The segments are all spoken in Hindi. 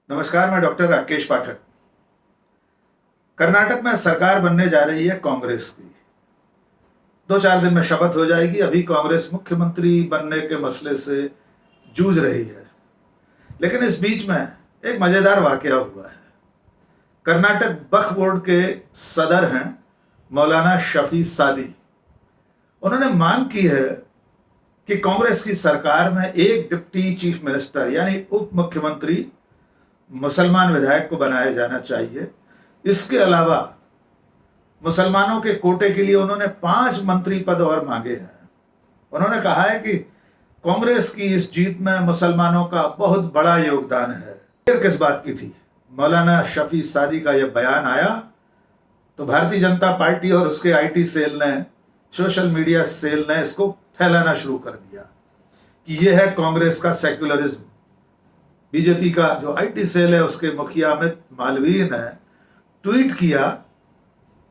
नमस्कार, मैं डॉक्टर राकेश पाठक। कर्नाटक में सरकार बनने जा रही है कांग्रेस की। 2-4 दिन में शपथ हो जाएगी। अभी कांग्रेस मुख्यमंत्री बनने के मसले से जूझ रही है, लेकिन इस बीच में एक मजेदार वाकया हुआ है। कर्नाटक वक्फ बोर्ड के सदर हैं मौलाना शफी सादी। उन्होंने मांग की है कि कांग्रेस की सरकार में एक डिप्टी चीफ मिनिस्टर यानी उप मुख्यमंत्री मुसलमान विधायक को बनाया जाना चाहिए। इसके अलावा मुसलमानों के कोटे के लिए उन्होंने 5 मंत्री पद और मांगे हैं। उन्होंने कहा है कि कांग्रेस की इस जीत में मुसलमानों का बहुत बड़ा योगदान है। फिर किस बात की थी? मौलाना शफी सादी का यह बयान आया तो भारतीय जनता पार्टी और उसके आईटी सेल ने, सोशल मीडिया सेल ने इसको फैलाना शुरू कर दिया कि यह है कांग्रेस का सेक्युलरिज्म। बीजेपी का जो आईटी सेल है उसके मुखिया अमित मालवीय ने ट्वीट किया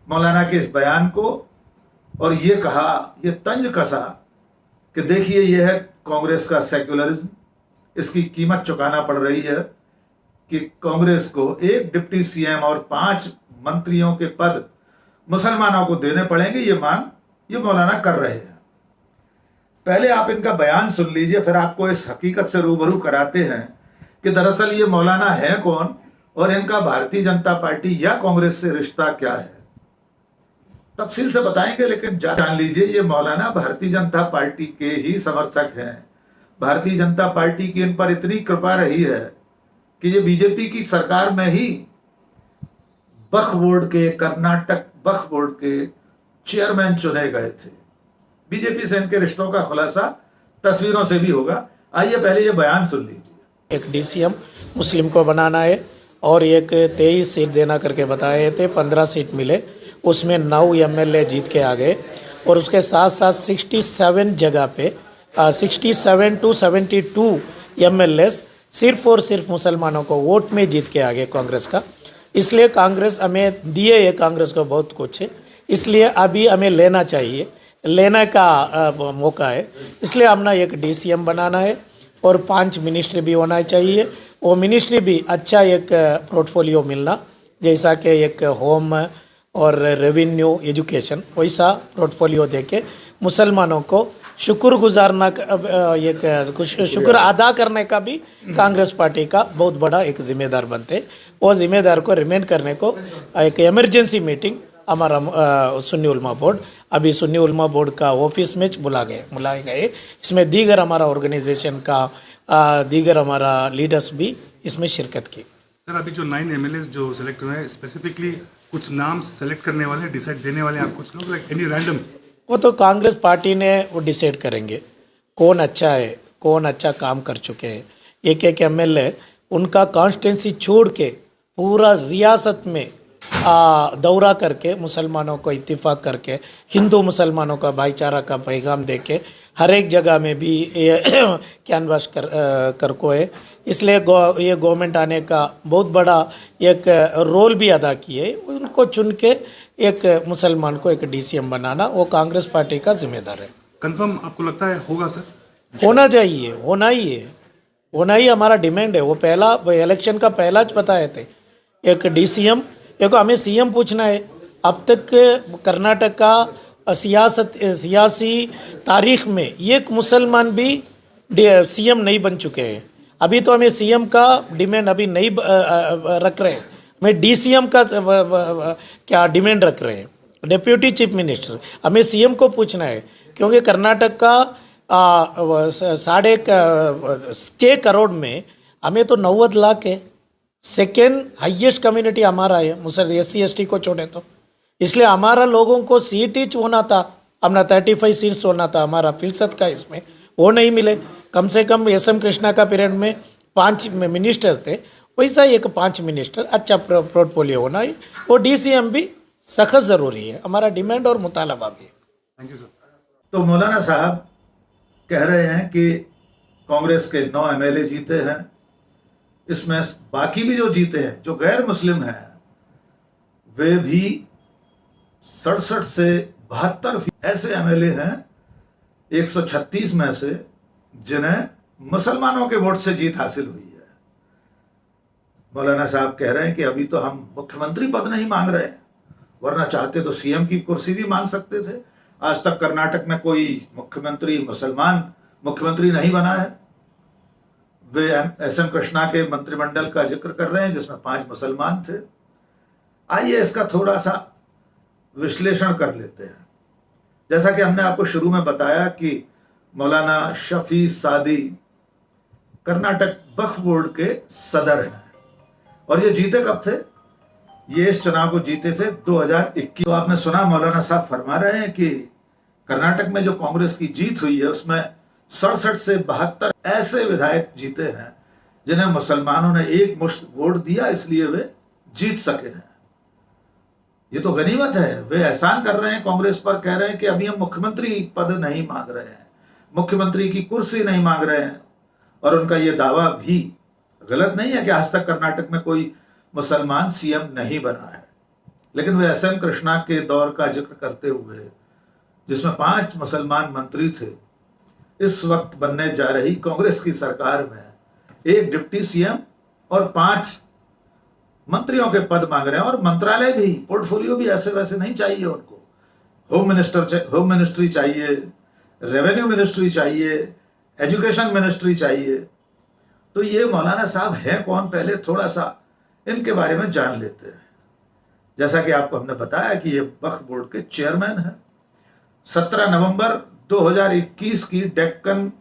मौलाना के इस बयान को और ये कहा, ये तंज कसा कि देखिए यह है कांग्रेस का सेक्युलरिज्म। इसकी कीमत चुकाना पड़ रही है कि कांग्रेस को एक डिप्टी सीएम और 5 मंत्रियों के पद मुसलमानों को देने पड़ेंगे। ये मांग ये मौलाना कर रहे हैं। पहले आप इनका बयान सुन लीजिए, फिर आपको इस हकीकत से रूबरू कराते हैं कि दरअसल ये मौलाना है कौन और इनका भारतीय जनता पार्टी या कांग्रेस से रिश्ता क्या है। तफसील से बताएंगे, लेकिन जान लीजिए ये मौलाना भारतीय जनता पार्टी के ही समर्थक हैं। भारतीय जनता पार्टी की इन पर इतनी कृपा रही है कि ये बीजेपी की सरकार में ही वक्फ बोर्ड के, कर्नाटक वक्फ बोर्ड के चेयरमैन चुने गए थे। बीजेपी से इनके रिश्तों का खुलासा तस्वीरों से भी होगा। आइए पहले ये बयान सुन लीजिए। एक डीसीएम मुस्लिम को बनाना है और एक 23 सीट देना करके बताए थे। 15 सीट मिले, उसमें 9 एमएलए जीत के आ गए और उसके साथ साथ 67 जगह पे 67 to 72 एमएलए सिर्फ और सिर्फ मुसलमानों को वोट में जीत के आ गए कांग्रेस का। इसलिए कांग्रेस हमें दिए है, कांग्रेस को बहुत कुछ है, इसलिए अभी हमें लेना चाहिए, लेने का मौका है। इसलिए हमने एक डीसीएम बनाना है और 5 मिनिस्ट्री भी होना चाहिए। वो मिनिस्ट्री भी अच्छा एक पोर्टफोलियो मिलना, जैसा कि एक होम और रेवेन्यू एजुकेशन, वैसा पोर्टफोलियो देके मुसलमानों को शुक्रगुजारना, एक शुक्र अदा करने का भी कांग्रेस पार्टी का बहुत बड़ा एक जिम्मेदार बनते। वो जिम्मेदार को रिमेंड करने को एक इमरजेंसी मीटिंग हमारा सुन्नी उलमा बोर्ड, अभी सुन्नी उलमा बोर्ड का ऑफिस में बुलाए गए। इसमें दीगर हमारा ऑर्गेनाइजेशन का दीगर हमारा लीडर्स भी इसमें शिरकत की। सर, अभी जो 9 एमएलए जो सेलेक्ट हुए हैं, स्पेसिफिकली कुछ नाम सेलेक्ट करने वाले, डिसाइड देने वाले आप कुछ लोग, लाइक एनी रैंडम? वो तो कांग्रेस पार्टी ने वो डिसाइड करेंगे कौन अच्छा है, कौन अच्छा काम कर चुके हैं। एक एमएलए उनका कॉन्स्टिट्यूंसी छोड़ के पूरा रियासत में दौरा करके मुसलमानों को इत्तेफाक करके हिंदू मुसलमानों का भाईचारा का पैगाम दे के हर एक जगह में भी कैनवास कर को है। इसलिए ये गवर्नमेंट आने का बहुत बड़ा एक रोल भी अदा किए। उनको चुन के एक मुसलमान को एक डीसीएम बनाना वो कांग्रेस पार्टी का जिम्मेदार है। कंफर्म आपको लगता है होगा सर? होना चाहिए, होना ही है, होना ही हमारा डिमांड है। वो पहला इलेक्शन का पहला बताए थे एक डीसीएम। देखो, हमें सीएम पूछना है। अब तक कर्नाटक का सियासी तारीख में एक मुसलमान भी सीएम नहीं बन चुके हैं। अभी तो हमें सीएम का डिमांड अभी नहीं रख रहे हैं, हमें डीसीएम का क्या डिमांड रख रहे हैं, डिप्यूटी चीफ मिनिस्टर। हमें सीएम को पूछना है, क्योंकि कर्नाटक का 6.5 करोड़ में हमें तो 90 लाख है। सेकेंड हाईएस्ट कम्युनिटी हमारा है, मुसलमान SC ST को छोड़े तो। इसलिए हमारा लोगों को सीट ही होना था, अपना 35 सीट्स होना था हमारा फिलसत का, इसमें वो नहीं मिले। कम से कम SM कृष्णा का पीरियड में 5 मिनिस्टर्स थे, वैसा एक 5 मिनिस्टर अच्छा पोर्टफोलियो होना है। वो डीसीएम भी सख्त ज़रूरी है, हमारा डिमांड और मुतालबा भी। Thank you sir. तो मौलाना साहब कह रहे हैं कि कांग्रेस के 9 एमएलए जीते हैं, इसमें बाकी भी जो जीते हैं जो गैर मुस्लिम हैं वे भी 67 से 72 ऐसे एमएलए हैं 136 में से जिन्हें मुसलमानों के वोट से जीत हासिल हुई है। मौलाना साहब कह रहे हैं कि अभी तो हम मुख्यमंत्री पद नहीं मांग रहे हैं, वरना चाहते तो सीएम की कुर्सी भी मांग सकते थे। आज तक कर्नाटक में कोई मुख्यमंत्री मुसलमान मुख्यमंत्री नहीं बना है। वे एस एम कृष्णा के मंत्रिमंडल का जिक्र कर रहे हैं जिसमें 5 मुसलमान थे। आइए इसका थोड़ा सा विश्लेषण कर लेते हैं। जैसा कि हमने आपको शुरू में बताया कि मौलाना शफी सादी कर्नाटक वक्फ बोर्ड के सदर हैं और ये जीते कब थे? ये इस चुनाव को जीते थे 2021। तो आपने सुना मौलाना साहब फरमा रहे हैं कि कर्नाटक में जो कांग्रेस की जीत हुई है उसमें 67 से 72 ऐसे विधायक जीते हैं जिन्हें मुसलमानों ने एक मुश्त वोट दिया, इसलिए वे जीत सके हैं। ये तो गनीमत है। वे एहसान कर रहे हैं कांग्रेस पर, कह रहे हैं कि अभी हम मुख्यमंत्री पद नहीं मांग रहे हैं, मुख्यमंत्री की कुर्सी नहीं मांग रहे हैं। और उनका ये दावा भी गलत नहीं है कि आज तक कर्नाटक में कोई मुसलमान सीएम नहीं बना है। लेकिन वे एस एम कृष्णा के दौर का जिक्र करते हुए, जिसमें 5 मुसलमान मंत्री थे, इस वक्त बनने जा रही कांग्रेस की सरकार में 1 डिप्टी सीएम और 5 मंत्रियों के पद मांग रहे हैं। और मंत्रालय भी, पोर्टफोलियो भी ऐसे वैसे नहीं चाहिए उनको। होम मिनिस्ट्री चाहिए, रेवेन्यू मिनिस्ट्री चाहिए, एजुकेशन मिनिस्ट्री चाहिए। तो ये मौलाना साहब हैं कौन, पहले थोड़ा सा इनके बारे में जान लेते हैं। जैसा कि आपको हमने बताया कि ये वक्फ बोर्ड के चेयरमैन हैं। 17 नवंबर 2021 की डेक्कन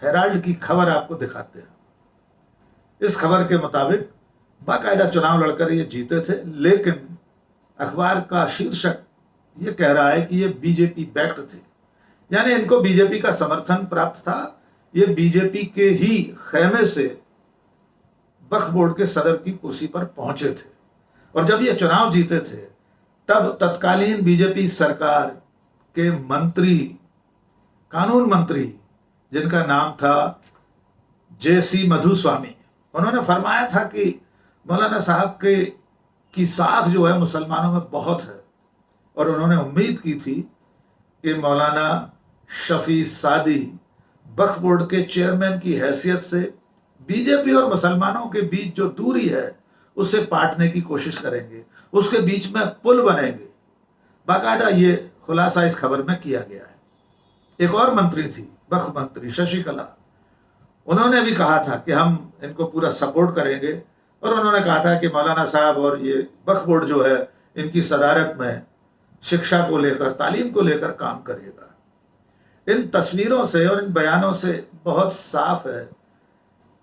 हेराल्ड की खबर आपको दिखाते हैं। इस खबर के मुताबिक बाकायदा चुनाव लड़कर ये जीते थे, लेकिन अखबार का शीर्षक ये कह रहा है कि ये बीजेपी बैक्ड थे, यानी इनको बीजेपी का समर्थन प्राप्त था। ये बीजेपी के ही खेमे से वक्फ बोर्ड के सदर की कुर्सी पर पहुंचे थे। और जब ये चुनाव जीते थे तब तत्कालीन बीजेपी सरकार के मंत्री, कानून मंत्री, जिनका नाम था JC मधुस्वामी, उन्होंने फरमाया था कि मौलाना साहब की साख जो है मुसलमानों में बहुत है। और उन्होंने उम्मीद की थी कि मौलाना शफी सादी वक्फ बोर्ड के चेयरमैन की हैसियत से बीजेपी और मुसलमानों के बीच जो दूरी है उसे पाटने की कोशिश करेंगे, उसके बीच में पुल बनेंगे। बाकायदा ये खुलासा इस खबर में किया गया है। एक और मंत्री थी, वक्फ मंत्री शशिकला, उन्होंने भी कहा था कि हम इनको पूरा सपोर्ट करेंगे। और उन्होंने कहा था कि मौलाना साहब और ये वक्फ बोर्ड जो है इनकी सदारत में शिक्षा को लेकर, तालीम को लेकर काम करेगा। इन तस्वीरों से और इन बयानों से बहुत साफ है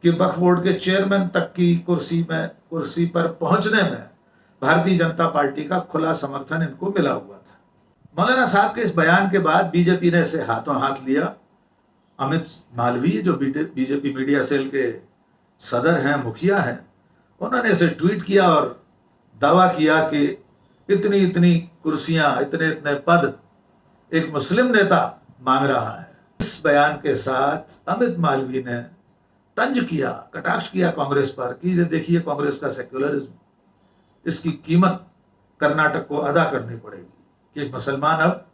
कि वक्फ बोर्ड के चेयरमैन तक की कुर्सी पर पहुंचने में भारतीय जनता पार्टी का खुला समर्थन इनको मिला हुआ था। मौलाना साहब के इस बयान के बाद बीजेपी ने इसे हाथों हाथ लिया। अमित मालवीय जो बीजेपी मीडिया सेल के सदर हैं, मुखिया हैं, उन्होंने इसे ट्वीट किया और दावा किया कि इतनी इतनी कुर्सियां, इतने इतने पद एक मुस्लिम नेता मांग रहा है। इस बयान के साथ अमित मालवीय ने तंज किया, कटाक्ष किया कांग्रेस पर कि ये देखिए कांग्रेस का सेक्युलरिज्म, इसकी कीमत कर्नाटक को अदा करनी पड़ेगी कि एक मुसलमान अब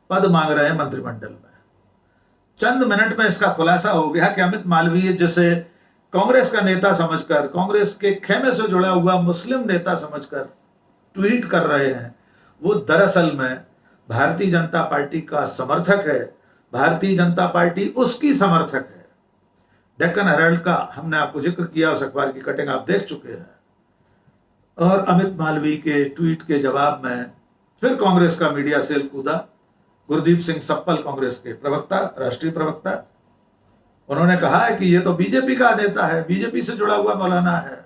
पद मांग रहे हैं मंत्रिमंडल में। चंद मिनट में इसका खुलासा हो गया कि अमित मालवीय, जिसे कांग्रेस का नेता समझकर, कांग्रेस के खेमे से जुड़ा हुआ मुस्लिम नेता समझकर ट्वीट कर रहे हैं, वो दरअसल में भारतीय जनता पार्टी का समर्थक है। भारतीय जनता पार्टी उसकी समर्थक है। डेक्कन हेराल्ड का हमने आपको जिक्र किया, उस अखबार की कटिंग आप देख चुके हैं। और अमित मालवीय के ट्वीट के जवाब में फिर कांग्रेस का मीडिया सेल कूदा। गुरदीप सिंह सप्पल, कांग्रेस के प्रवक्ता, राष्ट्रीय प्रवक्ता, उन्होंने कहा है कि ये तो बीजेपी का नेता है, बीजेपी से जुड़ा हुआ मौलाना है।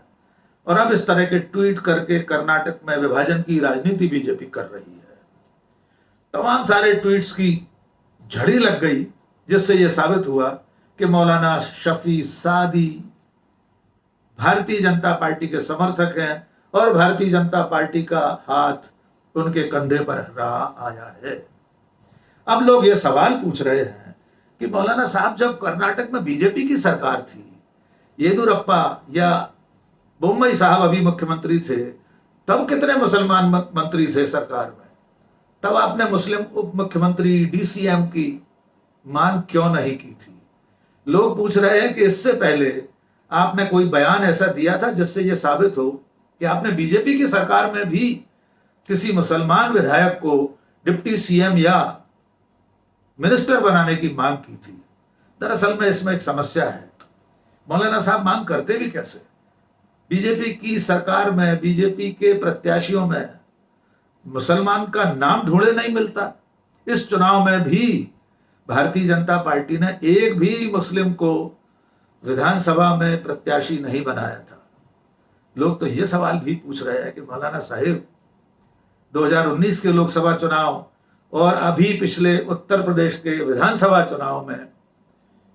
और अब इस तरह के ट्वीट करके कर्नाटक में विभाजन की राजनीति बीजेपी कर रही है। तमाम सारे ट्वीट्स की झड़ी लग गई, जिससे यह साबित हुआ कि मौलाना शफी सादी भारतीय जनता पार्टी के समर्थक हैं और भारतीय जनता पार्टी का हाथ उनके कंधे पर रहा आया है। अब लोग ये सवाल पूछ रहे हैं कि मौलाना साहब जब कर्नाटक में बीजेपी की सरकार थी, येदुरप्पा या बोम्मई साहब अभी मुख्यमंत्री थे, तब कितने मुसलमान मंत्री थे सरकार में? तब आपने मुस्लिम उप मुख्यमंत्री DCM की मांग क्यों नहीं की थी? लोग पूछ रहे हैं कि इससे पहले आपने कोई बयान ऐसा दिया था जिससे यह साबित हो कि आपने बीजेपी की सरकार में भी किसी मुसलमान विधायक को डिप्टी सीएम या मिनिस्टर बनाने की मांग की थी? दरअसल में इसमें एक समस्या है। मौलाना साहब मांग करते भी कैसे? बीजेपी की सरकार में, बीजेपी के प्रत्याशियों में मुसलमान का नाम ढूंढे नहीं मिलता। इस चुनाव में भी भारतीय जनता पार्टी ने एक भी मुस्लिम को विधानसभा में प्रत्याशी नहीं बनाया था। लोग तो ये सवाल भी पूछ रहे हैं कि मौलाना साहिब, 2019 के लोकसभा चुनाव और अभी पिछले उत्तर प्रदेश के विधानसभा चुनाव में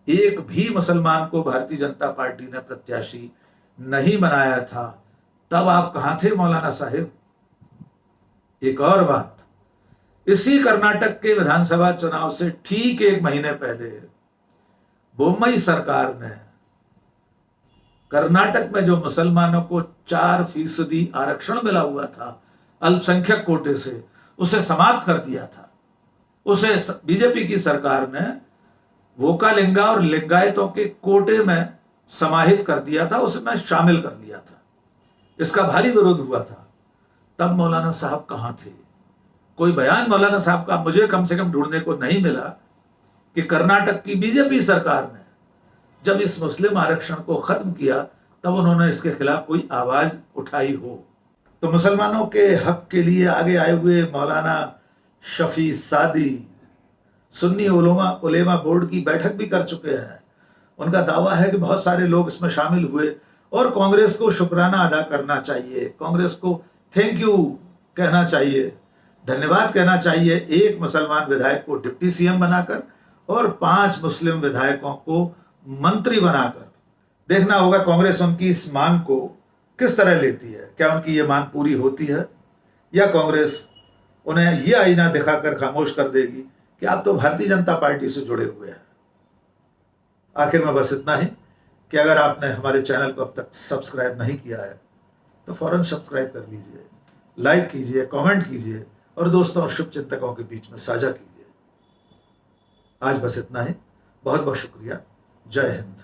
एक भी मुसलमान को भारतीय जनता पार्टी ने प्रत्याशी नहीं बनाया था, तब आप कहां थे मौलाना साहिब? एक और बात, इसी कर्नाटक के विधानसभा चुनाव से ठीक एक महीने पहले बोम्मई सरकार ने कर्नाटक में जो मुसलमानों को 4% आरक्षण मिला हुआ था अल्पसंख्यक कोटे से, उसे समाप्त कर दिया था। उसे बीजेपी की सरकार ने वोकालिंगा और लिंगायतों के कोटे में समाहित कर दिया था, उसमें शामिल कर लिया था। इसका भारी विरोध हुआ था। तब मौलाना साहब कहां थे? कोई बयान मौलाना साहब का मुझे कम से कम ढूंढने को नहीं मिला कि कर्नाटक की बीजेपी सरकार ने जब इस मुस्लिम आरक्षण को खत्म किया तब उन्होंने इसके खिलाफ कोई आवाज उठाई हो। तो मुसलमानों के हक के लिए आगे आए हुए मौलाना शफी सादी सुन्नी उलेमा बोर्ड की बैठक भी कर चुके हैं। उनका दावा है कि बहुत सारे लोग इसमें शामिल हुए और कांग्रेस को शुक्राना अदा करना चाहिए, कांग्रेस को थैंक यू कहना चाहिए, धन्यवाद कहना चाहिए एक मुसलमान विधायक को डिप्टी सीएम बनाकर और 5 मुस्लिम विधायकों को मंत्री बनाकर। देखना होगा कांग्रेस उनकी इस मांग को किस तरह लेती है। क्या उनकी ये मांग पूरी होती है या कांग्रेस उन्हें यह आईना दिखाकर खामोश कर देगी कि आप तो भारतीय जनता पार्टी से जुड़े हुए हैं। आखिर में बस इतना ही कि अगर आपने हमारे चैनल को अब तक सब्सक्राइब नहीं किया है तो फौरन सब्सक्राइब कर लीजिए, लाइक कीजिए, कमेंट कीजिए और दोस्तों और शुभचिंतकों के बीच में साझा कीजिए। आज बस इतना ही। बहुत बहुत शुक्रिया। जय हिंद।